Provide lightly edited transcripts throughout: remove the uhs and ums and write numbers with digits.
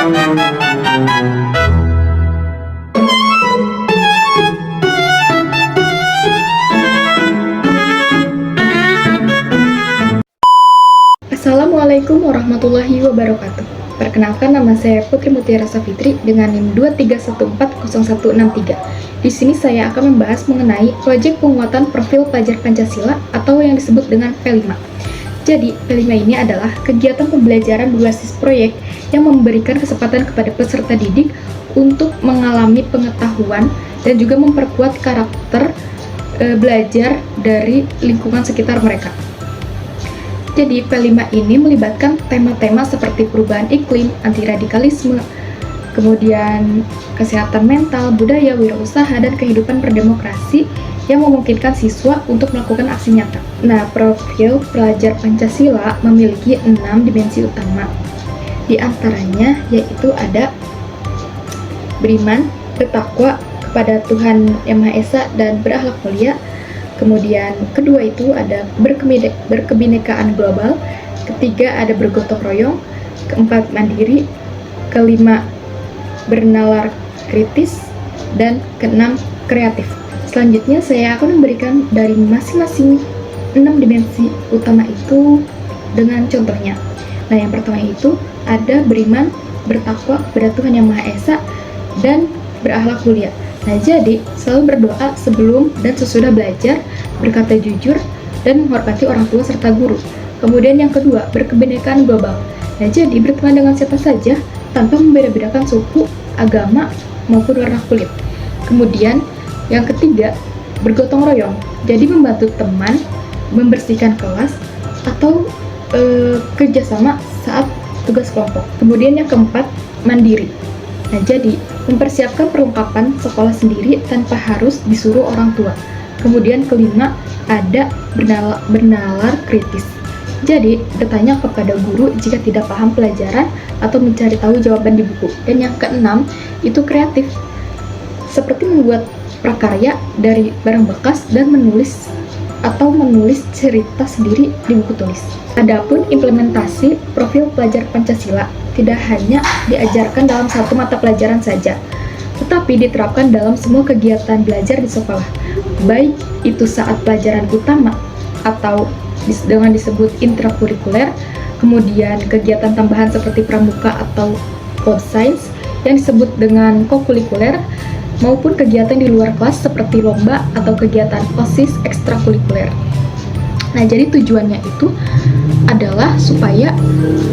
Assalamualaikum warahmatullahi wabarakatuh. Perkenalkan, nama saya Putri Mutiara Safitri dengan NIM 231400163. Di sini saya akan membahas mengenai proyek penguatan profil pelajar Pancasila atau yang disebut dengan P5. Jadi, P5 ini adalah kegiatan pembelajaran berbasis proyek yang memberikan kesempatan kepada peserta didik untuk mengalami pengetahuan dan juga memperkuat karakter belajar dari lingkungan sekitar mereka. Jadi, P5 ini melibatkan tema-tema seperti perubahan iklim, anti-radikalisme, kemudian kesehatan mental, budaya, wirausaha, dan kehidupan berdemokrasi yang memungkinkan siswa untuk melakukan aksi nyata. Nah, profil pelajar Pancasila memiliki 6 dimensi utama. Di antaranya yaitu ada beriman, bertakwa kepada Tuhan Yang Maha Esa, dan berakhlak mulia. Kemudian kedua itu ada berkebinekaan global, ketiga ada bergotong royong, keempat mandiri, kelima bernalar kritis, dan keenam kreatif. Selanjutnya saya akan memberikan dari masing-masing 6 dimensi utama itu dengan contohnya. Nah, yang pertama itu ada beriman, bertakwa kepada Tuhan Yang Maha Esa, dan berakhlak mulia. Nah, jadi selalu berdoa sebelum dan sesudah belajar, berkata jujur, dan menghormati orang tua serta guru. Kemudian yang kedua, berkebinekaan global. Nah, jadi berteman dengan siapa saja tanpa membeda-bedakan suku, agama, maupun warna kulit. Kemudian yang ketiga, bergotong royong. Jadi membantu teman, membersihkan kelas, atau kerjasama saat tugas kelompok. Kemudian yang keempat, mandiri. Nah, jadi mempersiapkan perlengkapan sekolah sendiri tanpa harus disuruh orang tua. Kemudian kelima, ada bernalar kritis. Jadi, bertanya kepada guru jika tidak paham pelajaran atau mencari tahu jawaban di buku. Dan yang keenam, itu kreatif. Seperti membuat prakarya dari barang bekas dan menulis cerita sendiri di buku tulis. Adapun implementasi profil pelajar Pancasila tidak hanya diajarkan dalam satu mata pelajaran saja, tetapi diterapkan dalam semua kegiatan belajar di sekolah, baik itu saat pelajaran utama atau dengan disebut intrakurikuler, kemudian kegiatan tambahan seperti pramuka atau code science yang disebut dengan kokurikuler, maupun kegiatan di luar kelas seperti lomba atau kegiatan OSIS ekstrakurikuler. Nah, jadi tujuannya itu adalah supaya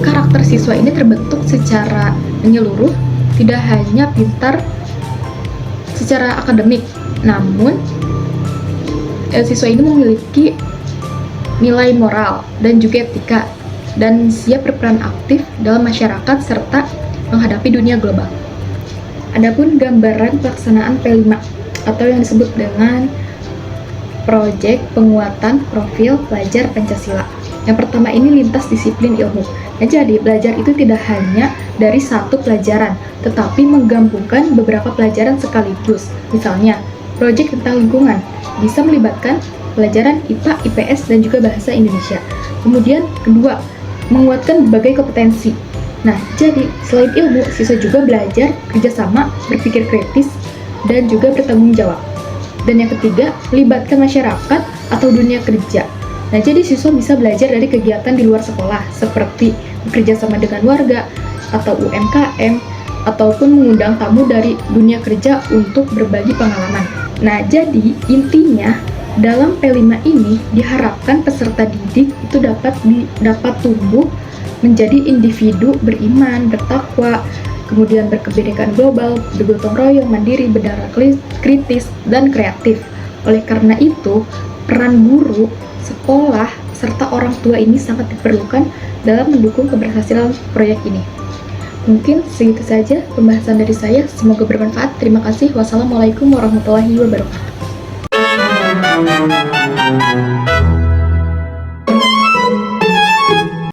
karakter siswa ini terbentuk secara menyeluruh, tidak hanya pintar secara akademik, namun siswa ini memiliki nilai moral dan juga etika, dan siap berperan aktif dalam masyarakat serta menghadapi dunia global. Adapun gambaran pelaksanaan P5 atau yang disebut dengan proyek penguatan profil pelajar Pancasila. Yang pertama ini lintas disiplin ilmu. Nah, jadi belajar itu tidak hanya dari satu pelajaran, tetapi menggabungkan beberapa pelajaran sekaligus. Misalnya, proyek tentang lingkungan bisa melibatkan pelajaran IPA, IPS, dan juga bahasa Indonesia. Kemudian kedua, menguatkan berbagai kompetensi. Nah, jadi selain ilmu, siswa juga belajar kerjasama, berpikir kritis, dan juga bertanggung jawab. Dan yang ketiga, melibatkan masyarakat atau dunia kerja. Nah, jadi siswa bisa belajar dari kegiatan di luar sekolah, seperti bekerja sama dengan warga, atau UMKM, ataupun mengundang tamu dari dunia kerja untuk berbagi pengalaman. Nah, jadi intinya, dalam P5 ini diharapkan peserta didik itu dapat tumbuh menjadi individu beriman, bertakwa, kemudian berkebinekaan global, bergotong royong, mandiri, berdarah kritis, dan kreatif. Oleh karena itu, peran guru, sekolah, serta orang tua ini sangat diperlukan dalam mendukung keberhasilan proyek ini. Mungkin segitu saja pembahasan dari saya, semoga bermanfaat. Terima kasih. Wassalamualaikum warahmatullahi wabarakatuh.